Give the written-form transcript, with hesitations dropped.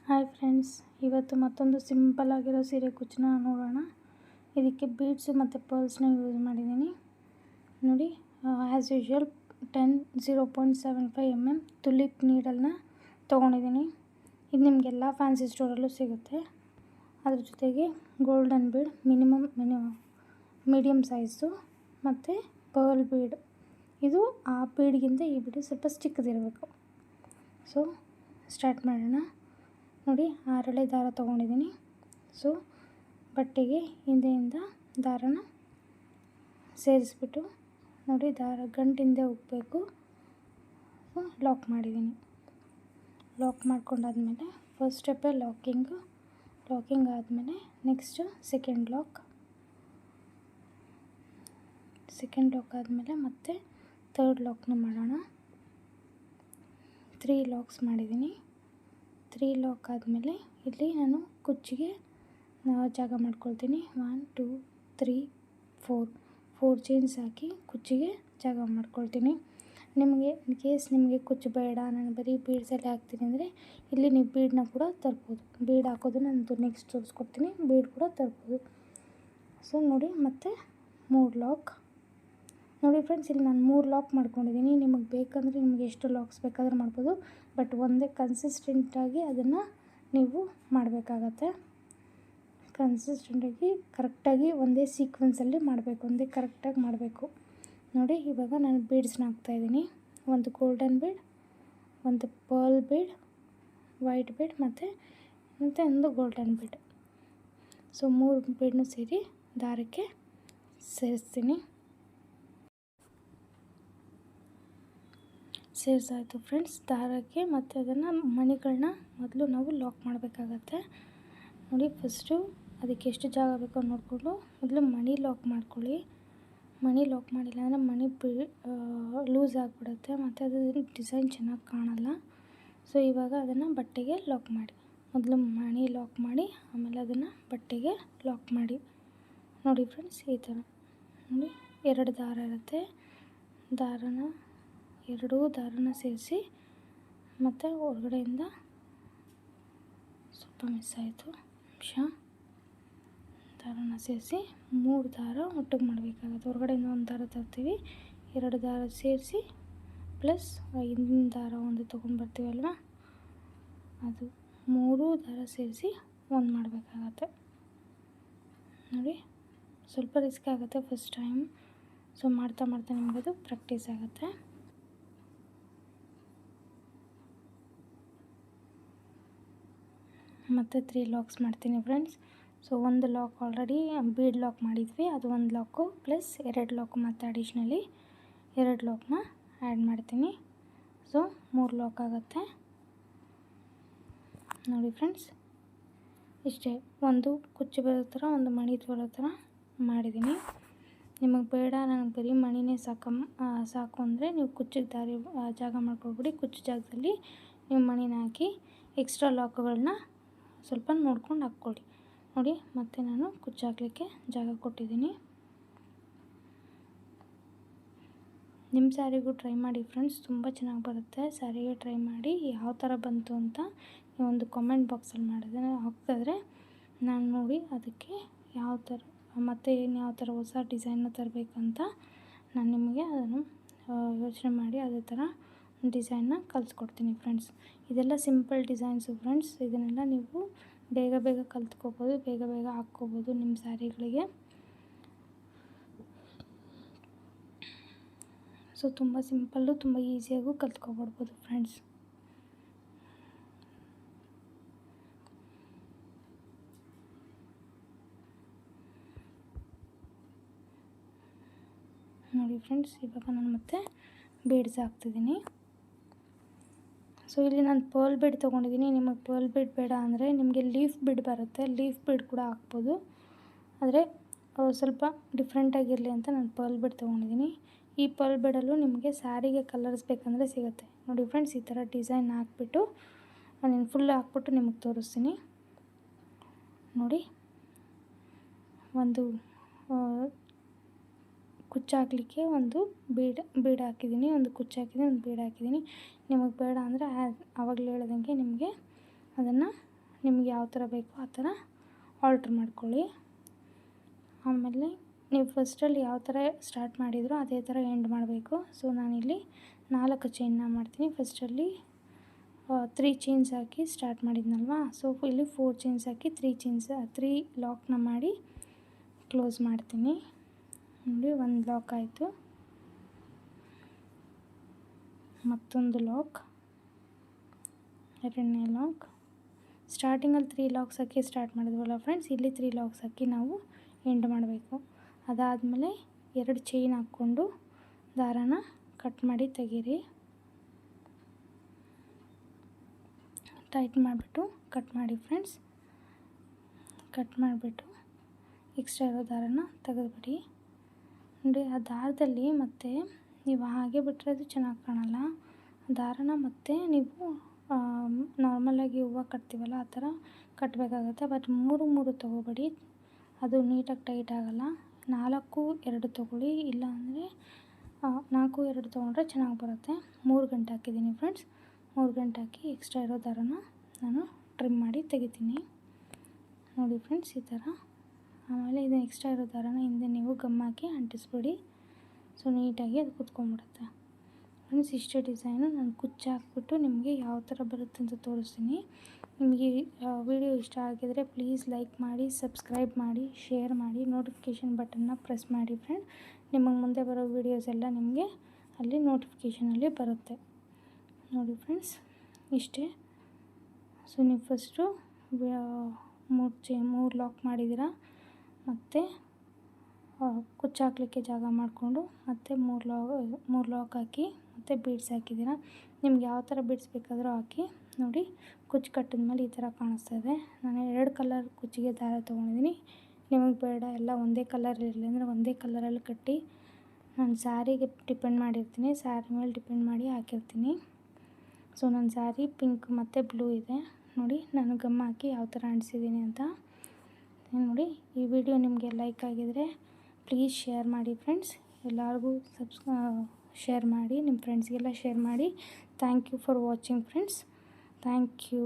Hi friends, ಇವತ್ತು ಮತ್ತೊಂದು simple ಆಗಿರೋ ಸೀರೆ ಕುಚ್ಚನ್ನ ನೋಡೋಣ. ಇದಕ್ಕೆ ಬೀಡ್ಸು ಮತ್ತು ಪರ್ಲ್ಸ್ನ ಯೂಸ್ ಮಾಡಿದ್ದೀನಿ. ನೋಡಿ, ಆ್ಯಸ್ ಯೂಶ್ವಲ್ 0.75 mm ತುಲಿಪ್ ನೀಡಲ್ನ ತೊಗೊಂಡಿದ್ದೀನಿ. ಇದು ನಿಮಗೆಲ್ಲ ಫ್ಯಾನ್ಸಿ ಸ್ಟೋರಲ್ಲೂ ಸಿಗುತ್ತೆ. ಅದ್ರ ಜೊತೆಗೆ ಗೋಲ್ಡನ್ ಬೀಡ್ ಮೀಡಿಯಮ್ ಸೈಜು ಮತ್ತು ಪರ್ಲ್ ಬೀಡ್. ಇದು ಆ ಬೀಡ್ಗಿಂತ ಈ ಬೀಡ್ ಸ್ವಲ್ಪ ಚಿಕ್ಕದಿರಬೇಕು. ಸೊ ಸ್ಟಾರ್ಟ್ ಮಾಡೋಣ. ನೋಡಿ, 6 ಎಳೆ ದಾರ ತೊಗೊಂಡಿದ್ದೀನಿ. ಸೊ ಬಟ್ಟೆಗೆ ಹಿಂದೆಯಿಂದ ದಾರನ ಸೇರಿಸ್ಬಿಟ್ಟು ನೋಡಿ, ದಾರ ಗಂಟಿಂದೆ ಹೋಗಬೇಕು. ಲಾಕ್ ಮಾಡಿದ್ದೀನಿ. ಲಾಕ್ ಮಾಡ್ಕೊಂಡಾದ್ಮೇಲೆ ಫಸ್ಟ್ ಸ್ಟೆಪ್ಪೇ ಲಾಕಿಂಗ್ ಆದಮೇಲೆ ನೆಕ್ಸ್ಟು ಸೆಕೆಂಡ್ ಲಾಕ್ ಆದಮೇಲೆ ಮತ್ತೆ ಥರ್ಡ್ ಲಾಕ್ನ ಮಾಡೋಣ. 3 ಲಾಕ್ಸ್ ಮಾಡಿದ್ದೀನಿ. 3 ಲಾಕ್ ಆದಮೇಲೆ ಇಲ್ಲಿ ನಾನು ಕುಚ್ಚಿಗೆ ಜಾಗ ಮಾಡ್ಕೊಳ್ತೀನಿ. 1 2 3 4 ಚೈನ್ಸ್ ಹಾಕಿ ಕುಚ್ಚಿಗೆ ಜಾಗ ಮಾಡ್ಕೊಳ್ತೀನಿ. ನಿಮಗೆ ಇನ್ ಕೇಸ್ ನಿಮಗೆ ಕುಚ್ಚು ಬೇಡ, ನಾನು ಬರೀ ಬೀಡ್ಸಲ್ಲಿ ಹಾಕ್ತೀನಿ ಅಂದರೆ ಇಲ್ಲಿ ನೀವು ಬೀಡನ್ನ ಕೂಡ ತರ್ಬೋದು. ಬೀಡ್ ಹಾಕೋದು ನಾನು ನೆಕ್ಸ್ಟ್ ತೋರಿಸ್ಕೊಡ್ತೀನಿ. ಬೀಡ್ ಕೂಡ ತರ್ಬೋದು. ಸೊ ನೋಡಿ, ಮತ್ತೆ 3 ಲಾಕ್. ನೋಡಿ ಫ್ರೆಂಡ್ಸ್, ಇಲ್ಲಿ ನಾನು 3 ಲಾಕ್ ಮಾಡ್ಕೊಂಡಿದ್ದೀನಿ. ನಿಮಗೆ ಬೇಕಂದರೆ ನಿಮಗೆ ಎಷ್ಟು ಲಾಕ್ಸ್ ಬೇಕಾದರೂ ಮಾಡ್ಬೋದು. ಬಟ್ ಒಂದೇ ಕನ್ಸಿಸ್ಟೆಂಟಾಗಿ ಅದನ್ನು ನೀವು ಮಾಡಬೇಕಾಗತ್ತೆ. ಕರೆಕ್ಟಾಗಿ ಒಂದೇ ಸೀಕ್ವೆನ್ಸಲ್ಲಿ ಮಾಡಬೇಕು, ಒಂದೇ ಕರೆಕ್ಟಾಗಿ ಮಾಡಬೇಕು. ನೋಡಿ, ಇವಾಗ ನಾನು ಬೀಡ್ಸ್ನ ಹಾಕ್ತಾಯಿದ್ದೀನಿ. ಒಂದು ಗೋಲ್ಡನ್ ಬೀಡ್, ಒಂದು ಪರ್ಲ್ ಬೀಡ್, ವೈಟ್ ಬೀಡ್ ಮತ್ತು ಒಂದು ಗೋಲ್ಡನ್ ಬೀಡ್. ಸೊ 3 ಬೀಡ್ನೂ ಸೇರಿ ದಾರಕ್ಕೆ ಸೇರಿಸ್ತೀನಿ. ಸೇರಿಸಾಯಿತು ಫ್ರೆಂಡ್ಸ್ ದಾರಕ್ಕೆ. ಮತ್ತು ಅದನ್ನು ಮಣಿಗಳನ್ನ ಮೊದಲು ನಾವು ಲಾಕ್ ಮಾಡಬೇಕಾಗತ್ತೆ. ನೋಡಿ, ಫಸ್ಟು ಅದಕ್ಕೆ ಎಷ್ಟು ಜಾಗ ಬೇಕೋ ನೋಡಿಕೊಂಡು ಮೊದಲು ಮಣಿ ಲಾಕ್ ಮಾಡ್ಕೊಳ್ಳಿ. ಮಣಿ ಲಾಕ್ ಮಾಡಿಲ್ಲ ಅಂದರೆ ಮಣಿ ಲೂಸ್ ಆಗಿಬಿಡುತ್ತೆ ಮತ್ತು ಅದು ಡಿಸೈನ್ ಚೆನ್ನಾಗಿ ಕಾಣಲ್ಲ. ಸೊ ಇವಾಗ ಅದನ್ನು ಬಟ್ಟೆಗೆ ಲಾಕ್ ಮಾಡಿ. ಮೊದಲು ಮಣಿ ಲಾಕ್ ಮಾಡಿ, ಆಮೇಲೆ ಅದನ್ನು ಬಟ್ಟೆಗೆ ಲಾಕ್ ಮಾಡಿ. ನೋಡಿ ಫ್ರೆಂಡ್ಸ್, ಈ ಥರ ನೋಡಿ, 2 ದಾರ ಇರುತ್ತೆ. ಎರಡೂ ದಾರನ ಸೇರಿಸಿ ಮತ್ತು ಹೊರಗಡೆಯಿಂದ ಸ್ವಲ್ಪ ಮಿಸ್ ಆಯಿತು ದಾರನ ಸೇರಿಸಿ 3 ದಾರ ಒಟ್ಟಿಗೆ ಮಾಡಬೇಕಾಗುತ್ತೆ. ಹೊರಗಡೆಯಿಂದ 1 ದಾರ ತರ್ತೀವಿ, 2 ದಾರ ಸೇರಿಸಿ ಪ್ಲಸ್ ಹಿಂದಿನ ದಾರ ಒಂದು ತೊಗೊಂಡ್ಬರ್ತೀವಲ್ವ, ಅದು 3 ದಾರ ಸೇರಿಸಿ 1 ಮಾಡಬೇಕಾಗತ್ತೆ. ನೋಡಿ, ಸ್ವಲ್ಪ ರಿಸ್ಕ್ ಆಗುತ್ತೆ ಫಸ್ಟ್ ಟೈಮ್. ಸೊ ಮಾಡ್ತಾ ನಿಮಗದು ಪ್ರಾಕ್ಟೀಸ್ ಆಗುತ್ತೆ. ಮತ್ತು 3 ಲಾಕ್ಸ್ ಮಾಡ್ತೀನಿ ಫ್ರೆಂಡ್ಸ್. ಸೊ 1 ಲಾಕ್ ಆಲ್ರೆಡಿ ಬೀಡ್ ಲಾಕ್ ಮಾಡಿದ್ವಿ, ಅದು 1 ಲಾಕು ಪ್ಲಸ್ 2 ಲಾಕು ಮತ್ತು ಅಡಿಷ್ನಲಿ 2 ಲಾಕ್ನ ಆ್ಯಡ್ ಮಾಡ್ತೀನಿ. ಸೊ 3 ಲಾಕ್ ಆಗುತ್ತೆ. ನೋಡಿ ಫ್ರೆಂಡ್ಸ್, ಇಷ್ಟೇ. ಒಂದು ಕುಚ್ಚು ಬರೋ ಥರ, ಒಂದು ಮಣಿ ಬರೋ ಥರ ಮಾಡಿದ್ದೀನಿ. ನಿಮಗೆ ಬೇಡ, ನನಗೆ ಬರೀ ಮಣಿನೇ ಸಾಕು ಅಂದರೆ ನೀವು ಕುಚ್ಚಿಗೆ ಜಾಗ ಮಾಡ್ಕೊಳ್ಬಿಡಿ. ಕುಚ್ಚು ಜಾಗದಲ್ಲಿ ನೀವು ಮಣಿನ ಹಾಕಿ ಎಕ್ಸ್ಟ್ರಾ ಲಾಕ್ಗಳನ್ನ ಸ್ವಲ್ಪ ನೋಡ್ಕೊಂಡು ಹಾಕ್ಕೊಳ್ಳಿ. ನೋಡಿ, ಮತ್ತೆ ನಾನು ಕುಚ್ಚು ಹಾಕಲಿಕ್ಕೆ ಜಾಗ ಕೊಟ್ಟಿದ್ದೀನಿ. ನಿಮ್ಮ ಸ್ಯಾರಿಗೂ ಟ್ರೈ ಮಾಡಿ ಫ್ರೆಂಡ್ಸ್, ತುಂಬ ಚೆನ್ನಾಗಿ ಬರುತ್ತೆ. ಸ್ಯಾರಿಗೆ ಟ್ರೈ ಮಾಡಿ ಯಾವ ಥರ ಬಂತು ಅಂತ ನೀವೊಂದು ಕಾಮೆಂಟ್ ಬಾಕ್ಸಲ್ಲಿ ಹಾಕಿದ್ರೆ ನಾನು ನೋಡಿ ಅದಕ್ಕೆ ಯಾವ ಥರ ಮತ್ತು ಯಾವ ಥರ ಹೊಸ ಡಿಸೈನ್ನ ತರಬೇಕಂತ ನಾನು ನಿಮಗೆ ಅದನ್ನು ಯೋಚನೆ ಮಾಡಿ ಅದೇ ಥರ ಡಿಸೈನ್ನ ಕಲಿಸ್ಕೊಡ್ತೀನಿ ಫ್ರೆಂಡ್ಸ್. ಇದೆಲ್ಲ ಸಿಂಪಲ್ ಡಿಸೈನ್ಸು ಫ್ರೆಂಡ್ಸ್. ಇದನ್ನೆಲ್ಲ ನೀವು ಬೇಗ ಕಲ್ತ್ಕೋಬೋದು, ಬೇಗ ಹಾಕ್ಕೋಬೋದು ನಿಮ್ಮ ಸ್ಯಾರಿಗಳಿಗೆ. ಸೊ ತುಂಬ ಸಿಂಪಲ್ಲು, ತುಂಬ ಈಸಿಯಾಗೂ ಕಲ್ತ್ಕೊಬಿಡ್ಬೋದು ಫ್ರೆಂಡ್ಸ್. ನೋಡಿ ಫ್ರೆಂಡ್ಸ್, ಇವಾಗ ನಾನು ಮತ್ತೆ ಬೀಡ್ಸ್ ಹಾಕ್ತಿದ್ದೀನಿ. ಸೊ ಇಲ್ಲಿ ನಾನು ಪರ್ಲ್ ಬೀಡ್ ತೊಗೊಂಡಿದ್ದೀನಿ. ನಿಮಗೆ ಪರ್ಲ್ ಬೀಡ್ ಬೇಡ ಅಂದರೆ ನಿಮಗೆ ಲೀಫ್ ಬೀಡ್ ಬರುತ್ತೆ, ಲೀಫ್ ಬೀಡ್ ಕೂಡ ಹಾಕ್ಬೋದು. ಆದರೆ ಸ್ವಲ್ಪ ಡಿಫ್ರೆಂಟಾಗಿರಲಿ ಅಂತ ನಾನು ಪರ್ಲ್ ಬೀಡ್ ತೊಗೊಂಡಿದ್ದೀನಿ. ಈ ಪರ್ಲ್ ಬೀಡಲ್ಲೂ ನಿಮಗೆ ಸ್ಯಾರಿಗೆ ಕಲರ್ಸ್ ಬೇಕಂದರೆ ಸಿಗುತ್ತೆ. ನೋಡಿ ಫ್ರೆಂಡ್ಸ್, ಈ ಥರ ಡಿಸೈನ್ ಹಾಕ್ಬಿಟ್ಟು ನಾನು ಫುಲ್ ಹಾಕ್ಬಿಟ್ಟು ನಿಮಗೆ ತೋರಿಸ್ತೀನಿ. ನೋಡಿ, ಒಂದು ಕುಚ್ಚು ಹಾಕಲಿಕ್ಕೆ ಒಂದು ಬೀಡ್ ಹಾಕಿದ್ದೀನಿ, ಒಂದು ಕುಚ್ಚು ಹಾಕಿದ್ದೀನಿ, ಒಂದು ಬೀಡ್ ಹಾಕಿದ್ದೀನಿ. ನಿಮಗೆ ಬೇಡ ಅಂದರೆ ಆವಾಗಲೇ ಹೇಳ್ದಂಗೆ ನಿಮಗೆ ಅದನ್ನು ನಿಮ್ಗೆ ಯಾವ ಥರ ಬೇಕೋ ಆ ಥರ ಆಲ್ಟ್ರ್ ಮಾಡ್ಕೊಳ್ಳಿ. ಆಮೇಲೆ ನೀವು ಫಸ್ಟಲ್ಲಿ ಯಾವ ಥರ ಸ್ಟಾರ್ಟ್ ಮಾಡಿದ್ರೋ ಅದೇ ಥರ ಎಂಡ್ ಮಾಡಬೇಕು. ಸೊ ನಾನಿಲ್ಲಿ 4 ಚೈನ್ನ ಮಾಡ್ತೀನಿ. ಫಸ್ಟಲ್ಲಿ 3 ಚೈನ್ಸ್ ಹಾಕಿ ಸ್ಟಾರ್ಟ್ ಮಾಡಿದ್ನಲ್ವಾ, ಸೊ ಇಲ್ಲಿ 4 ಚೈನ್ಸ್ ಹಾಕಿ 3 ಲಾಕ್ನ ಮಾಡಿ ಕ್ಲೋಸ್ ಮಾಡ್ತೀನಿ. ನೋಡಿ, ಒಂದು ಲಾಕ್ ಆಯಿತು, ಮತ್ತೊಂದು ಲಾಕ್, ಎರಡನೇ ಲಾಕ್. ಸ್ಟಾರ್ಟಿಂಗಲ್ಲಿ 3 ಲಾಕ್ಸ್ ಹಾಕಿ ಸ್ಟಾರ್ಟ್ ಮಾಡಿದ್ವಲ್ಲ ಫ್ರೆಂಡ್ಸ್, ಇಲ್ಲಿ 3 ಲಾಕ್ಸ್ ಹಾಕಿ ನಾವು ಎಂಡ್ ಮಾಡಬೇಕು. ಅದಾದಮೇಲೆ 2 ಚೈನ್ ಹಾಕ್ಕೊಂಡು ದಾರಾನ ಕಟ್ ಮಾಡಿ ತೆಗೀರಿ. ಟೈಟ್ ಮಾಡಿಬಿಟ್ಟು ಕಟ್ ಮಾಡಿ ಫ್ರೆಂಡ್ಸ್. ಕಟ್ ಮಾಡಿಬಿಟ್ಟು ಎಕ್ಸ್ಟ್ರಾ ಇರೋ ದಾರಾನ ತೆಗೆದುಬಿಡಿ. ನೋಡಿ, ಆ ದಾರದಲ್ಲಿ ಮತ್ತೆ ನೀವು ಹಾಗೆ ಬಿಟ್ಟರೆ ಅದು ಚೆನ್ನಾಗಿ ಕಾಣಲ್ಲ. ದಾರಾನ ಮತ್ತೆ ನೀವು ನಾರ್ಮಲಾಗಿ ಹೂವು ಕಟ್ತೀವಲ್ಲ ಆ ಥರ ಕಟ್ಟಬೇಕಾಗತ್ತೆ. ಬಟ್ 3 ತೊಗೋಬೇಡಿ, ಅದು ನೀಟಾಗಿ ಟೈಟ್ ಆಗೋಲ್ಲ. 4, 2 ತೊಗೊಳ್ಳಿ, ಇಲ್ಲ ಅಂದರೆ 4, 2 ತೊಗೊಂಡ್ರೆ ಚೆನ್ನಾಗಿ ಬರುತ್ತೆ. 3 ಗಂಟೆ ಹಾಕಿದ್ದೀನಿ ಫ್ರೆಂಡ್ಸ್. 3 ಗಂಟೆ ಹಾಕಿ ಎಕ್ಸ್ಟ್ರಾ ಇರೋ ದಾರಾನ ನಾನು ಟ್ರಿಮ್ ಮಾಡಿ ತೆಗಿತೀನಿ. ನೋಡಿ ಫ್ರೆಂಡ್ಸ್, ಈ ಥರ. ಆಮೇಲೆ ಇದು ಎಕ್ಸ್ಟ್ರಾ ಇರೋ ದಾರಾನ ಹಿಂದೆ ನೀವು ಗಮ್ ಹಾಕಿ ಅಂಟಿಸ್ಬಿಡಿ. ಸೊ ನೀಟಾಗಿ ಅದು ಕುತ್ಕೊಂಡ್ಬಿಡುತ್ತೆ ಫ್ರೆಂಡ್ಸ್. ಇಷ್ಟೇ ಡಿಸೈನು. ನಾನು ಕುಚ್ಚು ಹಾಕ್ಬಿಟ್ಟು ನಿಮಗೆ ಯಾವ ಥರ ಬರುತ್ತೆ ಅಂತ ತೋರಿಸ್ತೀನಿ. ನಿಮಗೆ ವಿಡಿಯೋ ಇಷ್ಟ ಆಗಿದರೆ ಪ್ಲೀಸ್ ಲೈಕ್ ಮಾಡಿ, ಸಬ್ಸ್ಕ್ರೈಬ್ ಮಾಡಿ, ಶೇರ್ ಮಾಡಿ, ನೋಟಿಫಿಕೇಷನ್ ಬಟನ್ನ ಪ್ರೆಸ್ ಮಾಡಿ ಫ್ರೆಂಡ್. ನಿಮಗೆ ಮುಂದೆ ಬರೋ ವೀಡಿಯೋಸ್ ಎಲ್ಲ ನಿಮಗೆ ಅಲ್ಲಿ ನೋಟಿಫಿಕೇಷನಲ್ಲಿ ಬರುತ್ತೆ. ನೋಡಿ ಫ್ರೆಂಡ್ಸ್, ಇಷ್ಟೇ. ಸೊ ನೀವು ಫಸ್ಟು 3 ಲಾಕ್ ಮಾಡಿದ್ದೀರಾ, ಮತ್ತು ಕುಚ್ಚು ಹಾಕ್ಲಿಕ್ಕೆ ಜಾಗ ಮಾಡಿಕೊಂಡು ಮತ್ತೆ 3 ಲಾಕ್ ಹಾಕಿ ಮತ್ತು ಬೀಡ್ಸ್ ಹಾಕಿದ್ದೀರಾ. ನಿಮ್ಗೆ ಯಾವ ಥರ ಬೀಡ್ಸ್ ಬೇಕಾದರೂ ಹಾಕಿ. ನೋಡಿ, ಕುಚ್ಚು ಕಟ್ಟಿದ್ಮೇಲೆ ಈ ಥರ ಕಾಣಿಸ್ತಾ ಇದೆ. ನಾನು 2 ಕಲರ್ ಕುಚ್ಚಿಗೆ ದಾರ ತೊಗೊಂಡಿದ್ದೀನಿ. ನಿಮಗೆ ಬೇಡ ಎಲ್ಲ ಒಂದೇ ಕಲರ್ ಇರಲಿ ಅಂದರೆ ಒಂದೇ ಕಲರಲ್ಲಿ ಕಟ್ಟಿ. ನಾನು ಸ್ಯಾರಿಗೆ ಡಿಪೆಂಡ್ ಮಾಡಿರ್ತೀನಿ, ಸ್ಯಾರಿ ಮೇಲೆ ಡಿಪೆಂಡ್ ಮಾಡಿ ಹಾಕಿರ್ತೀನಿ. ಸೊ ನನ್ನ ಸ್ಯಾರಿ ಪಿಂಕ್ ಮತ್ತು ಬ್ಲೂ ಇದೆ. ನೋಡಿ, ನಾನು ಗಮ್ ಹಾಕಿ ಯಾವ ಥರ ಅಂಟಿಸಿದ್ದೀನಿ ಅಂತ. ನೋಡಿ, ಈ ವಿಡಿಯೋ ನಿಮಗೆ ಲೈಕ್ ಆಗಿದರೆ ಪ್ಲೀಸ್ ಶೇರ್ ಮಾಡಿ ಫ್ರೆಂಡ್ಸ್. ಎಲ್ಲರಿಗೂ ಶೇರ್ ಮಾಡಿ, ನಿಮ್ಮ ಫ್ರೆಂಡ್ಸ್ಗೆಲ್ಲ ಶೇರ್ ಮಾಡಿ. Thank you for watching friends. Thank you.